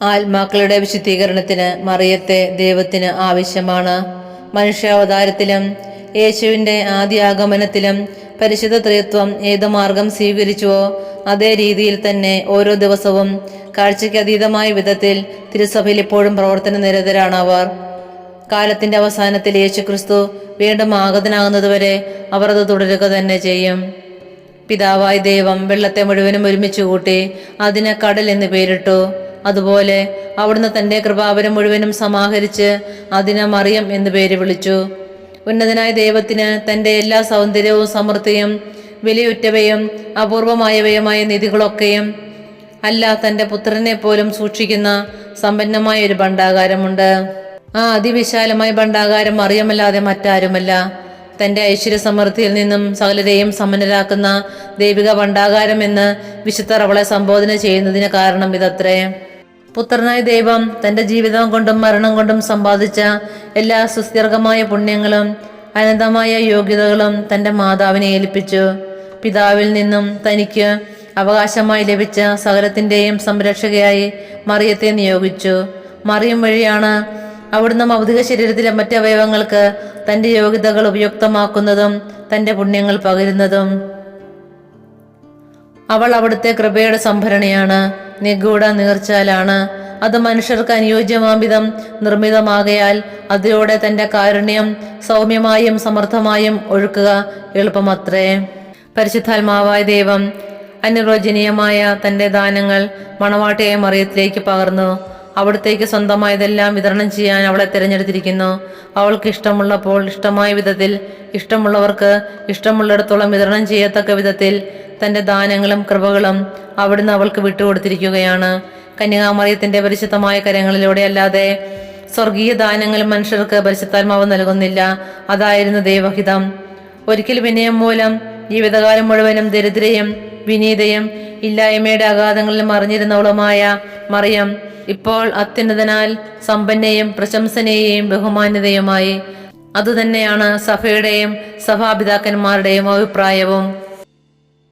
ആത്മാക്കളുടെ വിശുദ്ധീകരണത്തിന് മറിയത്തെ ദൈവത്തിന് ആവശ്യമാണ്. മനുഷ്യാവതാരത്തിലും യേശുവിൻ്റെ ആദ്യ ആഗമനത്തിലും പരിശുദ്ധ ത്രിത്വം ഏത് മാർഗം സ്വീകരിച്ചുവോ അതേ രീതിയിൽ തന്നെ ഓരോ ദിവസവും കാഴ്ചയ്ക്ക് അതീതമായ വിധത്തിൽ തിരുസഭയിൽ ഇപ്പോഴും പ്രവർത്തന നിരതരാണ് അവർ. കാലത്തിന്റെ അവസാനത്തിൽ യേശുക്രിസ്തു വീണ്ടും ആഗതനാകുന്നതുവരെ അവർ അത് തുടരുക തന്നെ ചെയ്യും. പിതാവായ ദൈവം വെള്ളത്തെ മുഴുവനും ഒരുമിച്ച് കൂട്ടി അതിന് കടൽ എന്ന് പേരിട്ടു. അതുപോലെ അവിടുന്ന് തന്റെ കൃപാവരം മുഴുവനും സമാഹരിച്ച് അതിനെ മറിയം എന്ന് പേര് വിളിച്ചു. ഉന്നതനായ ദൈവത്തിന് തന്റെ എല്ലാ സൗന്ദര്യവും സമൃദ്ധിയും വിലയുറ്റവയും അപൂർവമായവയുമായ നിധികളൊക്കെയും അല്ല, തന്റെ പുത്രനെ പോലും സൂക്ഷിക്കുന്ന സമ്പന്നമായ ഒരു ഭണ്ഡാകാരമുണ്ട്. ആ അതിവിശാലമായ ഭണ്ഡാകാരം മറിയമല്ലാതെ മറ്റാരുമല്ല. തന്റെ ഐശ്വര്യ സമൃദ്ധിയിൽ നിന്നും സകലരെയും സമ്പന്നരാക്കുന്ന ദൈവിക ഭണ്ഡാകാരം എന്ന് വിശുദ്ധർ അവളെ സംബോധന ചെയ്യുന്നതിന് കാരണം ഇതത്രേ. പുത്രനായ ദൈവം തന്റെ ജീവിതം കൊണ്ടും മരണം കൊണ്ടും സമ്പാദിച്ച എല്ലാ സുസ്ഥിരമായ പുണ്യങ്ങളും അനന്തമായ യോഗ്യതകളും തന്റെ മാതാവിനെ ഏൽപ്പിച്ചു. പിതാവിൽ നിന്നും തനിക്ക് അവകാശമായി ലഭിച്ച സകലത്തിന്റെയും സംരക്ഷകയായി മറിയത്തെ നിയോഗിച്ചു. മറിയം വഴിയാണ് അവിടുന്ന് ഭൗതിക ശരീരത്തിലെ മറ്റവയവങ്ങൾക്ക് തന്റെ യോഗ്യതകൾ ഉപയുക്തമാക്കുന്നതും തന്റെ പുണ്യങ്ങൾ പകരുന്നതും. അവൾ അവിടുത്തെ കൃപയുടെ സംഭരണിയാണ്, നിഗൂഢ നീർച്ചാലാണ്. അത് മനുഷ്യർക്ക് അനുയോജ്യമാംവിധം നിർമ്മിതമാകയാൽ അതിലൂടെ തന്റെ കാരുണ്യം സൗമ്യമായും സമർത്ഥമായും ഒഴുക്കുക എളുപ്പമത്രേ. പരിശുദ്ധാത്മാവായ ദൈവം അനിർവചനീയമായ തന്റെ ദാനങ്ങൾ മണവാട്ടിയായ മറിയത്തിലേക്ക് പകർന്നു. അവിടത്തേക്ക് സ്വന്തമായതെല്ലാം വിതരണം ചെയ്യാൻ അവളെ തിരഞ്ഞെടുത്തിരിക്കുന്നു. അവൾക്ക് ഇഷ്ടമുള്ളപ്പോൾ ഇഷ്ടമായ വിധത്തിൽ, ഇഷ്ടമുള്ളവർക്ക് ഇഷ്ടമുള്ളിടത്തോളം വിതരണം ചെയ്യത്തക്ക വിധത്തിൽ തന്റെ ദാനങ്ങളും കൃപകളും അവിടുന്ന് അവൾക്ക് വിട്ടുകൊടുത്തിരിക്കുകയാണ്. കന്യകാമറിയത്തിന്റെ പരിശുദ്ധമായ കരങ്ങളിലൂടെ അല്ലാതെ സ്വർഗീയ ദാനങ്ങളും മനുഷ്യർക്ക് പരിശുദ്ധാത്മാവ് നൽകുന്നില്ല. അതായിരുന്നു ദൈവഹിതം. ഒരിക്കൽ വിനയം മൂലം ജീവിതകാലം മുഴുവനും ദരിദ്രയും വിനീതയും ഇല്ലായ്മയുടെ അഗാധങ്ങളിൽ മറിഞ്ഞിരുന്നവളുമായ മറിയം ഇപ്പോൾ അത്യുന്നതനാൽ സമ്പന്നയും പ്രശംസനീയയും ബഹുമാന്യതയുമായി. അതുതന്നെയാണ് സഭയുടെയും സഭാപിതാക്കന്മാരുടെയും അഭിപ്രായവും.